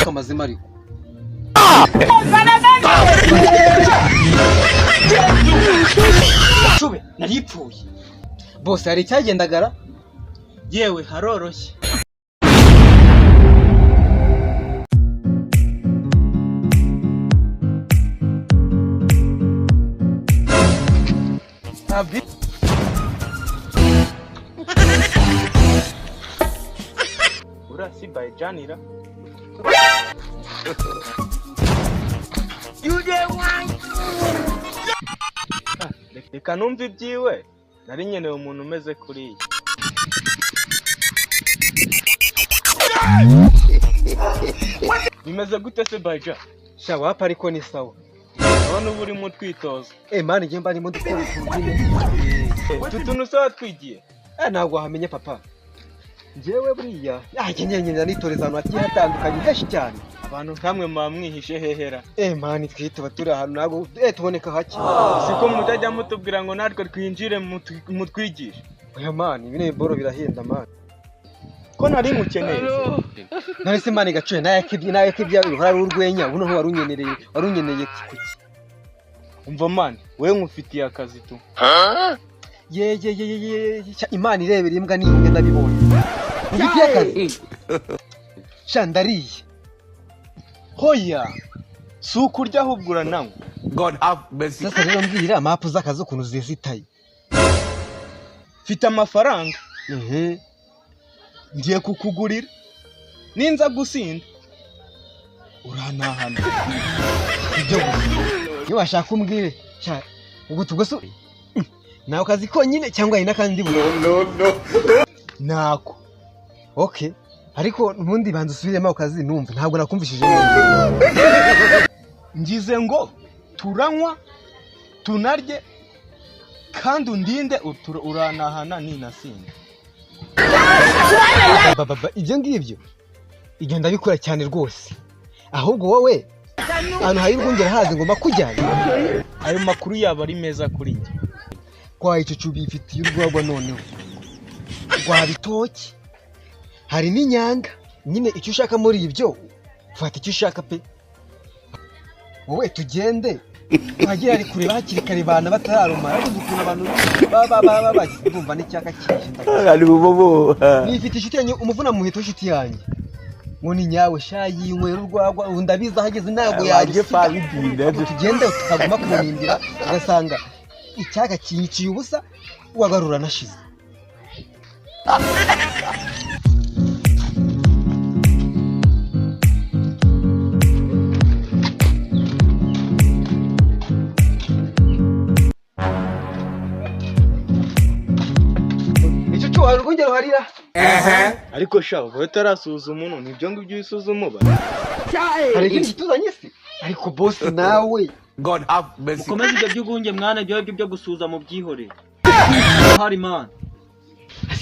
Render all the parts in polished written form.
amazima ariko Shube naripfuye bose hari cyagendagara yewe haroroshye Abi Urasi by Janira Reka numva ibyiwe nari nkeneye umuntu umeze kuriya bimeze gute se baja sha wapa ariko ni sawa none ubu urimo twitoza mani ngiye mba ndimo dukora tutuntu sawa twigiye ntabwo hamenye papa njyewe buriya nkenye nitoreza ahantu hagiye hatandukanye henshi cyane abantu nkamwe mwamwihishe hehera mani twituba turi ahantu ntabwo tuboneka hake siko mutajya mutubwira ngo natwe twinjire mutwigishe oya mani bine boro birahenda mani ko nari ngukeneye nari se mani gacuye naye kibya hari urwenya uno warunyeneye kuki umva mani wewe nkufitiye akazi tu ye imana irebera imbwa n'imwe ndabibonye ngifitiye akazi shandariye hoya sukurya ahubwo nango God have mercy. Sasa rero mbwira mapu z'akazi ukuntu zizitaye mfite amafaranga ngiye kukugurira ninza gusinda uranahana ibyo niba washaka umbwire ubwo tugose nawe kazi konyine cyangwa ina kandi No. nako okay ariko nubundi banze usubiremo akazi numva ntabwo nakumvishije neza ngize ngo turanywa tunarye kandi undinde uranahana ninasinda baba ibyo ngibyo igenda bikora cyane rwose ahubwo wowe ahantu hari urwungera hazi ngomba kujyana ayo makuru yaba ari meza kuri njye kwa icucu bifitiye urwagwa noneho rwa bitoki hari n'inyanga nyine icyo ushaka muri ibyo fata icyo ushaka pe wowe tugende wagira ari kureba hakiri kare bana batararuma ariko ukuntu abantu baba bumva n'icyaka cyije ari bubobo nifite inshuti yanyu umuvuna muhito inshuti yanyu ngo ni nyawe shayi inywera urwagwa ndabiza hageze ntabwo yaje fabidire tugende utaguma kumunindira ugasanga icyaka kinyiciye ubusa wagarura nashize icyo wari urwungero harira ariko sha wowe tarasuzuma umuntu nibyo ngibyo wisuzuma ba hari ikintu tuzanye se ariko boss nawe God have mercy. Mukomeze ibyo by'ugunge mwana byo gusuza mu byihore hari man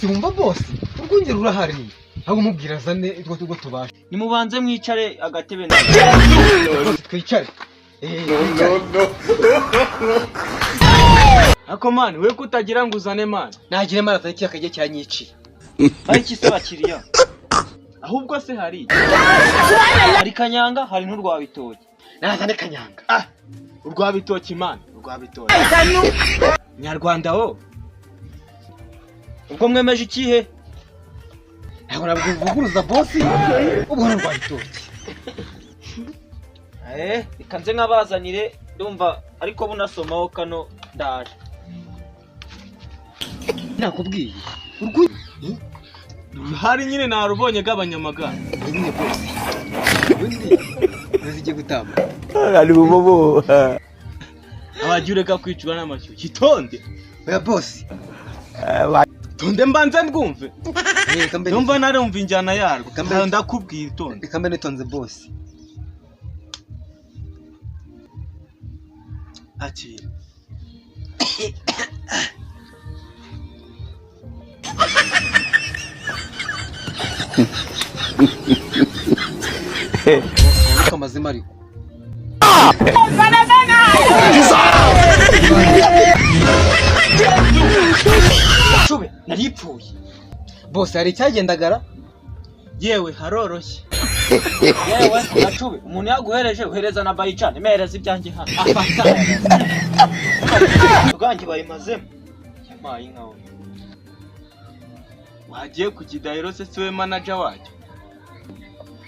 simba boss urwungero urahari ahubwo mubwira zane itwo tubasha nimubanze mwicare agatebe na twicare No. ako man we kutagira ngo uzane man nagire mara ataki akajye cyanyiciye ari kise bakiriya ahubwo se hari kanyanga hari n'urwa bitoki nazane kanyanga urwa bitoki man urwa bitoki nyarwanda wo ubwo mwemeje ikihe ntabwo nabwivuguruza boss ubwo urwa bitoki ikanze nk'abazanire ndumva ariko bunasomaho kano ndaje nakubwiye hari nyine narubonye gabanyamagana nyine boss undi nazije gutamba Ari bubobo abajure ka kwicwa n'amashyushyu kitonde oya boss tonde mbanze ndwumve ndumva narumva injyana yarwo ndakubwira itonde kambe nitonze boss akira amazima ariko Shube naripfuye Boss hari icyagendagara? Yewe haroroshye. Yewe Gacube, umuntu yaguhereje uhereza na bayicane, mehereza ibyanjye hano. Afata. Ubwanjye bayimazemo. Yamaye inkawe. Wagiye ku kidahiro se siwe manager wacyo.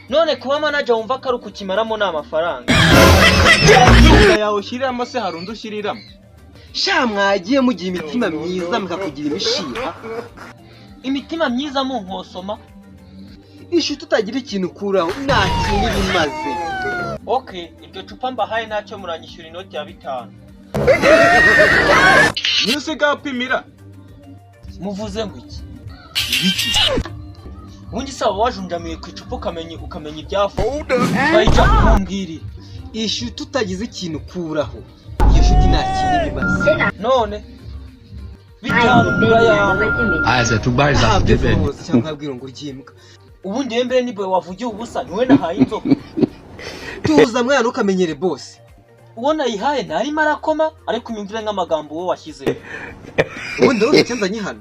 None kuba manager wumva ko ari ukukimaramo n'amafaranga. Yawe ushiriramo se hari undi ushiriramo. Sha mwagiye mugiye imitima myiza mukakugira imishiha. Imitima myiza mu nkosoma. Ishu tutagira ikintu kuraho nta kintu bimaze. Okay, iryo cupa mbahaye ntacyo muranyishyura inoti ya 5. Nusiga upimira. Muvuze ngo iki? Ubundi sawa wajunjamiye ku icupa ukamenya ibyafu. Bayija kumbwiri. Ishu tutagize ikintu kuraho. Iyo shuti nta kintu bimaze. None bitanu muraya. Aza tubaza David. Cyangwa bwiro ngo uryimbwa. Ubundi yembere nibo wavugiye ubusa niwe nahaye inzoka. Tuza mwana ukamenyere boss. Ubona yihaye ntari marakoma ariko umvire nk'amagambo wo washyize. Ubundi wowe cyanzanye hano.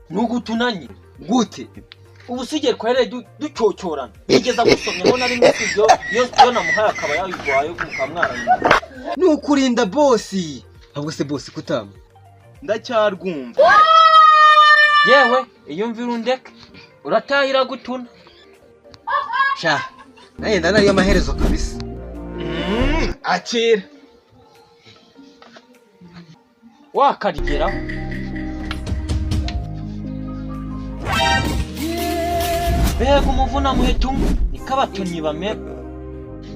Nugutunanye. Gute? Ubu sigere kwerere ducocyorana. Nigeza gusomya ngo nari musibyo yo namuhaye akaba yayigwaye kukamwara. Nukurinda boss. Ahubwo se boss kutama. Ndacyarwumva. Yewe iyo mvira undeke uratahira gutuna. Sha nayenda nari amaherezo kabisa. Akira. Wakarigeraho. Bega umuvuna muhetunga nikabatunyi bamera.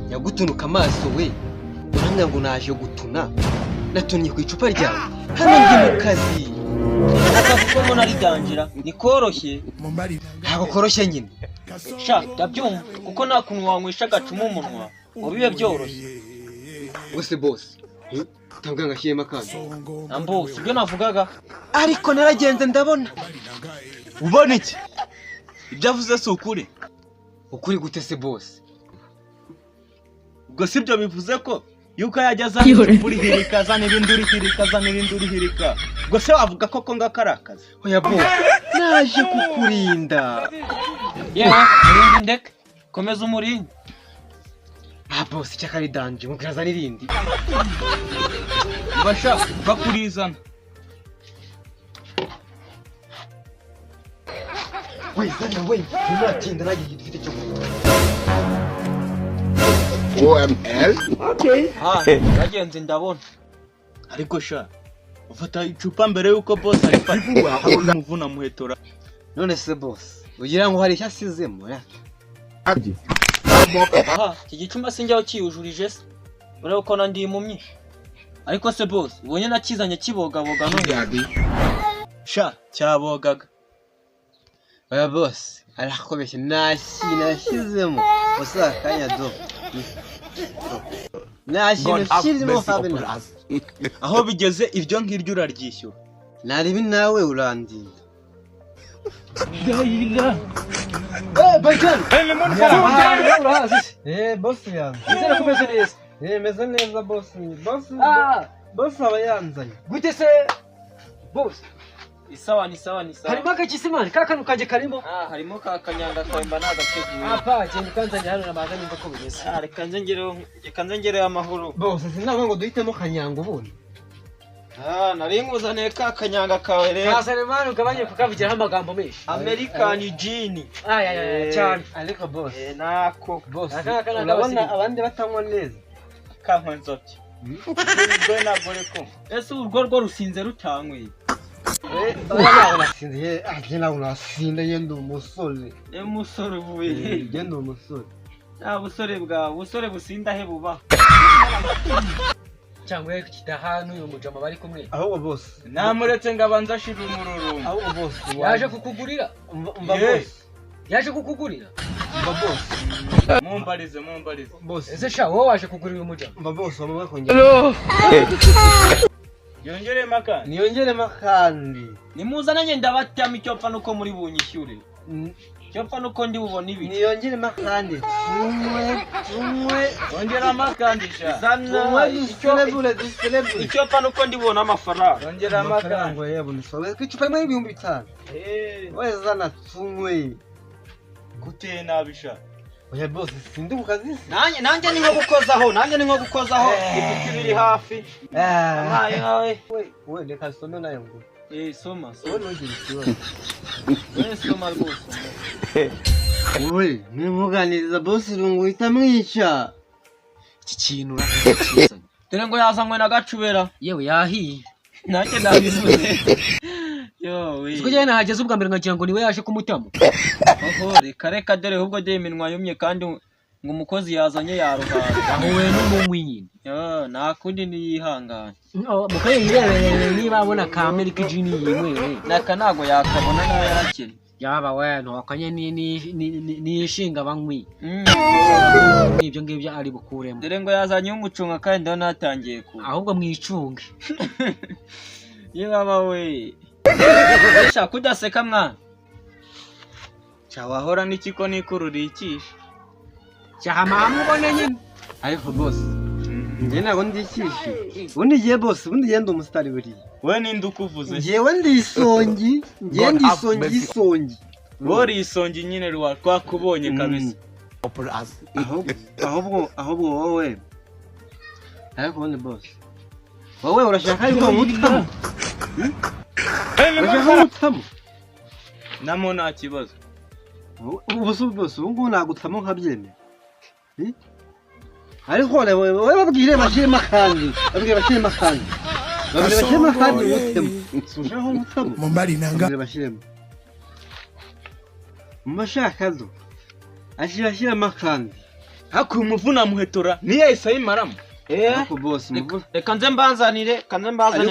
Yagutunuka amaso we. Uranga ngo naje gutuna. Natunye ku icupa ryawe. Hano ndi mu kazi. Akavuga ngo naridangira nikoroshye. Ntabwo koroshye nyine. Sha ndabyumva kuko nta kuntu wanywesha gacuma umunwa. Ubibe byoroshye. Wese boss. Tambwa ngashyiyemo akandi. Ambo sibyo navugaga. Ariko naragenze ndabona. Ubona iki? Ibyavuze si ukuri. Ukuri gute se boss? Ubwo sibyo bivuze ko yuko yajyaza kuri hirika zana ibinduri hirika zana ibinduri hirika. Ubwo se wavuga ko ngakarakaza. Oya boss. Naje kukurinda. Yewe urindi ndeke. Komeza umurindi. Boss cyakari danje mukiraza nirindi. Basha bakurizana. Zana we. Nuratinda nagiye gifite cyo kuvuga. OML. Okay. Yagenze ndabona. Ariko sha ufata icupa mbere yuko boss arifata. Umuvuna muhetora. None se boss. Ugira ngo hari cyasizemo ya. Ati. Iki gicuma sinjyaho kiyujurije se. Urebe ko nandi impumyi. Ariko se boss ubonye nakizanye kibogaboga none. Sha cyabogaga. Oya boss. Arakobeshye nashyizemo. Usa kanya do. Nashyizemo habena. Aho bigeze iryo ngiryo uraryishyura. Naribi nawe urandinda. Bajan. Boss yanze. Nzera kumeze neza. Meze neza boss. Boss abayanzanye. Gute se boss? Isawa ni sawa. Harimo akakisimani kakanu kaje karimo. Harimo kakanyanga kwemba nagateguye. Cyane kanzanye hano namaga nimba ko bigeze. Kanze ngere amahoro. Boss sinaba ngo duhitemo kanyanga ubundi. Nari nguzaniye kakanyanga kawe rero. Kaseremani ugabanye kukavugiraho amagambo menshi. American gin. Cyane. Ariko boss. Nako. Boss. Urabona abandi batanywa neza. Kankwa nzobye. Ubwo nagore ko. Ese urwo rwo rusinze rutanyweye. Nasinze agena unasinda yendo umusore. Umusore uvuye. Yendo umusore. Busore bwa busore businda he buba. Cyangwa kitahanu uyu mujama bari kumwe. Ahubwo boss. Namuretse ngabanza ashira umururu. Ahubwo boss. Yaje kukugurira? Mba boss. Yaje kukugurira? Mba boss. Mumbarize. Boss. Ese sha wowe waje kugurira uyu mujama? Mba boss wamwe kongera. Yongere maka. Niyongere makandi. Nimuzananye ndabatama icyo pfa nuko muri bunyishyure. cyopfa nuko ndi bubona ibi niyongere makandi tumwe ongera amakandisha zana icyopfa nuko ndi bubona amafaranga ongera amafaranga yebo nisobe kwicupa imwe y'ibihumbi 5 wewe zana tumwe gute nabisha oya boss sindi ku kazi nanjye ni nko gukozaho ibiti biri hafi amaye nawe we reka some nayo ngo soma wowe ntugire ikibazo soma rwose we nimuganiriza boss rungu itamwica iki kintu urakiza dore ngo yazanywe na gacubera yewe yahiye nanjye nabivuze yo we siko cyane nahageze ubwa mbere nkagira ngo niwe yaje kumutamo oho reka dore ahubwo de iminwa yumye kandi ngo umukozi yazanye yaruhaza aho we n'umunywi nyine yo nakundi niyihangana mukaye yirebere niba abona kamera ikijini yimwe naka nago yakabona nawe yarakene yaba we ntokanye ni ishinga banywi ibyo ngibyo ari bukuremo dore ngo yazanye umucunga kandi ndabona natangiye ku ahubwo mwicunge ye baba we Esha kudaseka mwana cyawahora n'ikiko nikururikisha cyahama mubone nyine ariko boss nje nago ndikishe ubundi giye boss ubundi yenda umusitari buri we ninde ukuvuze njewe ndisongi isongi bori isongi nyine rwa twakubonye kabisa ahubwo wowe ariko ubundi boss wowe urashaka yuko mutamo namo nta kibazo boss ubu nagutamo nkabyemera ariko wowe babwire bashiremo kandi bashiremo utemo sushaho mutamo Mumbari nanga bashiremo mashakazo ashiramo kandi hakuye umuvuna muhetora niye isayimaramo ariko boss reka nze mbazanire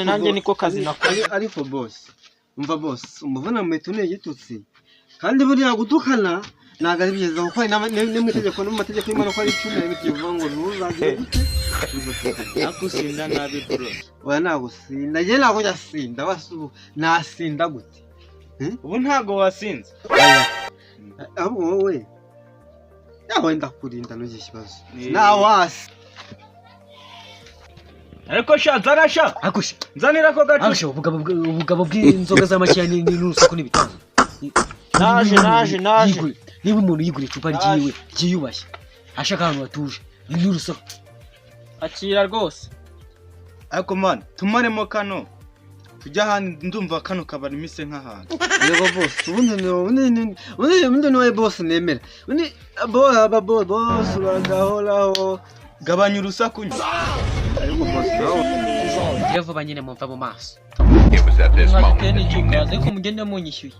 nanjye niko kazi nakora ariko boss umva boss umuvuna muheto ne gitutsi kandi buriya gutukana naga ari byiza kuko n'amategeko y'Imana ko ari 10 y'ibyo ngo ntuzagire akusinda nabi bro oya nagusinda je nago yasinda basubu nasinda gute ubu ntago wasinze ahubwo wowe yawe ndakurinda no kibazo nawasi ariko shanzana akusha nzanira ko gacu akusha ubugabo bw'inzoga z'amakiya n'urusaku n'ibitano naje niba umuntu yigura icupa ryiyubashye ashaka ahantu hatuje n'urusaku akira rwose ariko man tumaremo kano tujya ahandi ndumva kano kabari mise nk'ahantu yego boss ubundi niwe boss nemera ubundi boss bagahoraho gabanya urusaku ariko boss yevo banyine mumva mu maso It was at this moment ariko mugende munyishyuye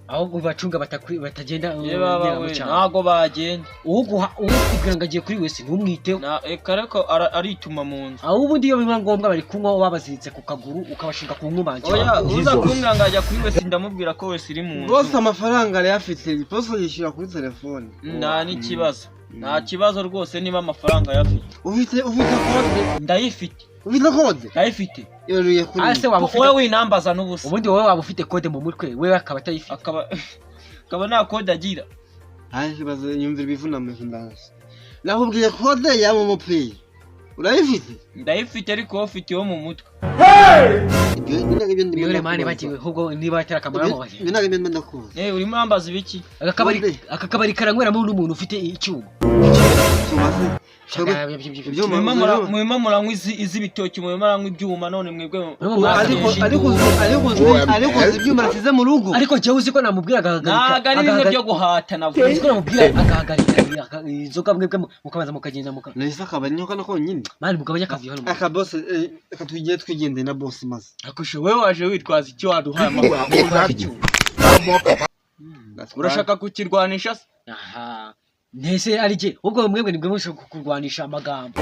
aho bacunga batagenda ntago bagenda uwo kugira ngo agiye kuri wese ntumwiteho ariko arituma mu nzu aho ubundi iyo biba ngombwa bari kunywa babaziritse ku kaguru ukabashinga ku nkubangira oya uza kumbwira ngo ajya kuri wese ndamubwira ko wese iri mu nzu boss amafaranga ari afite boss yishyura kuri telefone nta n'ikibazo nta kibazo rwose niba amafaranga yafite ufite code ndayifite ufite code ndayifite yoruye kuri ase waba ufite wowe winambaza n'ubusa ubundi wowe waba ufite code mu mutwe wewe akaba atayifite akaba nta code agira haje bazo yumvira bivuna mu ndazi nakubwiye code ya mu mupira urayifite ndayifite ariko wowe ufite yo mu mutwe yore mane bagiwe ahubwo niba atera akamaro mu baje binaga imwe ndakuze urimo ambaza ibiki akakabari karanyweramo n'umuntu ufite icyuma mwema muranywa iz'ibitoki mwema muranywa ibyuma none mwebwe ariko ibyuma nasize mu rugo ariko jewe uziko namubwira agahagarika ntago ari bimwe byo guhata navuga uziko namubwira agahagarika inzoga mwebwe mukabanza mukagenda nahise akabari niko nako nyine mani mugabanya akazi hano aka boss akatugiye twigendeye na boss maze akushe wewe waje witwaza icyo waduhaye amakuru urashaka kukirwanisha se aha ntese ari je ubwo mwebwe nibwo mushaka kurwanisha amagambo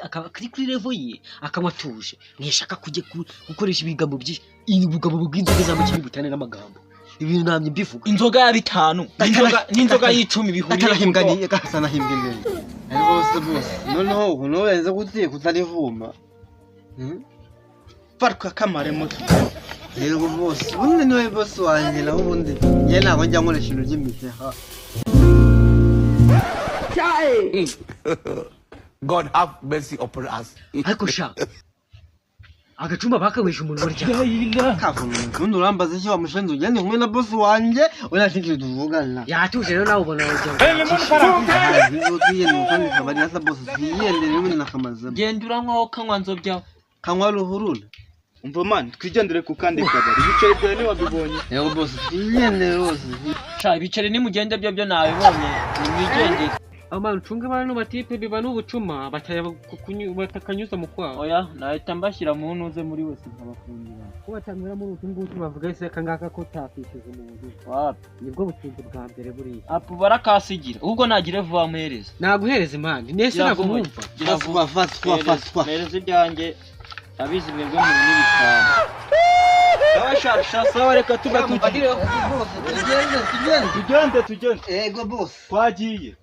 akari kuri level ye akamwatuje mwishaka kujye gukoresha ibigambo byinshi ibugabo bw'inzoga z'amakibi butane n'amagambo ibintu namye mbivuga inzoga ya 5 n'inzoga y'10 bihuriye himbwa gasana himbwa ndende ariko boss noneho uno yenze gutiye kutarivuma farka kamare muto Yego boss, ubundi niwe boss wanjye naho ubundi njye ntabwo njya nkoresha ibintu by'imiheha. God have mercy upon us. ariko sha agacumba bakawisha umuntu burya Kavumuntu ubundi urambaza iki wamushenze ugende kumwe na boss wanjye unashikira tuvugana. yatuje rero nawe ubona wajya Twiyende kandi kabari hasa boss yiyende rero nakamaza. genda uranywaho kanywa nzobyaho. Kanywa ruhurura. umva man twigendere ku kandi kabari ibiceri byawe ntiwabibonye. Yego boss yiyende rwose. Sha ibiceri nimugende byo nabibonye nimwigendere. amana ucunge abantu batipe biba n'ubucuma batakanyuza mu kwaha Oya nahita mbashyira mu ntuze muri wese nkabafungura. ko batangira muri utu ngutu bavuga ese kangaka ko takishize umuntu Wapi nibwo butunzi bwa mbere buriya apu barakasigira ubwo nagire vuba muhereza. naguhereza impande nese nakumwumva Fatwa. Mereza ibyanjye abizi mwebwe muri n'ibitanu. Sawa reka tugatugire. tugende Yego boss. twagiye.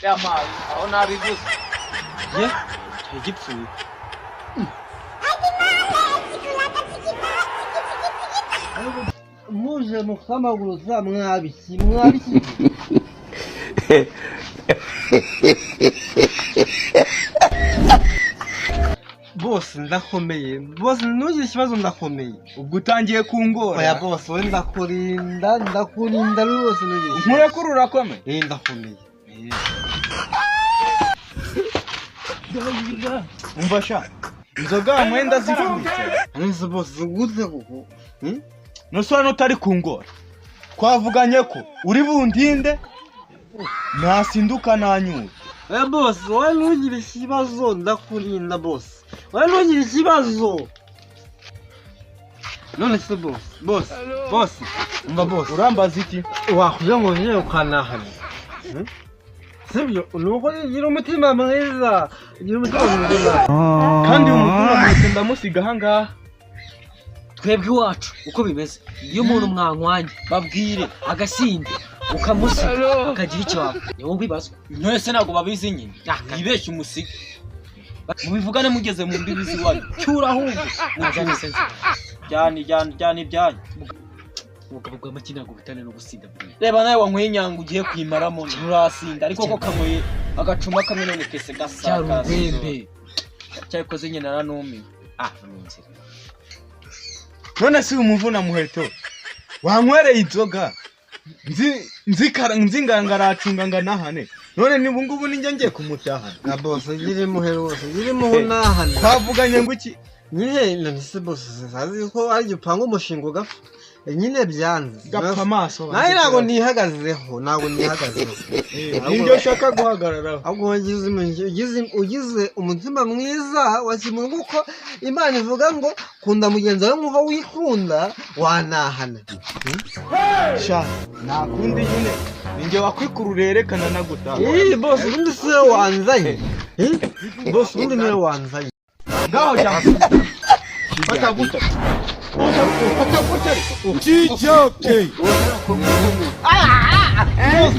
Yamazi aho nabivuze. Ye igipfuye. Muje mukamaguruza mwabiki. Boss ndakomeye. Boss ntugire ikibazo ndakomeye. ubwo utangiye kungora. Oya boss we ndakurinda rwose ntugire. nkurekuru urakomeye. Ndakomeye. umva sha inzoga mwenda zirambitse. Arese boss gute koko? nusura utari kungora twavuganye ko uri bundinde nasinduka nanyura. Oya boss wowe ntugire ikibazo ndakurinda boss. Wowe ntugire ikibazo. None se boss. Umva boss. urambaza iki? Wakugira ngo njye ukanahana. Sibyo nuko ugira umutima mwiza. kandi umukuru mwese ndamusiga ahangaha. twebwe iwacu uko bimeze iyo umuntu mwankwanye babwire agasinda ukamusiga akagira icyo waba niwo mbibazwa Mwese ntabwo babizi nyine. Yibeshye umusiga. Mubivugane mugeze mu mbibi ziwanyu. Cyura ahubwo. najyanye sense Jyana ibyanyu. ubugabo bw'amaki ntabwo butane no gusinda buriya Reba nawe wanyweye inyanga ugiye kwimaramo nturasinda ariko ko kanyweye agacuma kamwe none kese gasa. cyarubembe Cyayikoze nyine naranumiwe. mu nzira none si umuvuna muheto wankwereye inzoga nzingangaracinga nganahane none ni ubungubu ninjye ngiye kumutahana. Na boss ugire muhe rwose. Ugire muhe nahana. twavuganye ngo iki? Nyine none se boss sazi ko ari gupanga umushinga ugapfa. Nyine byanze. gapfa amaso. Naye ntabwo nihagazeho. nibyo ushaka guhagararaho. ahubwo ugize umutima mwiza wa kimuntu ko Imana ivuga ngo kunda mugenzi wawe nk'uko wikunda wanahana. sha nakundi nyine ninjye wakwikuru yerekana nagutaha. Boss ubundi se wanzanye. Boss ubundi niwe wanzanye. ngaho cyangwa fata guta GJK. Boss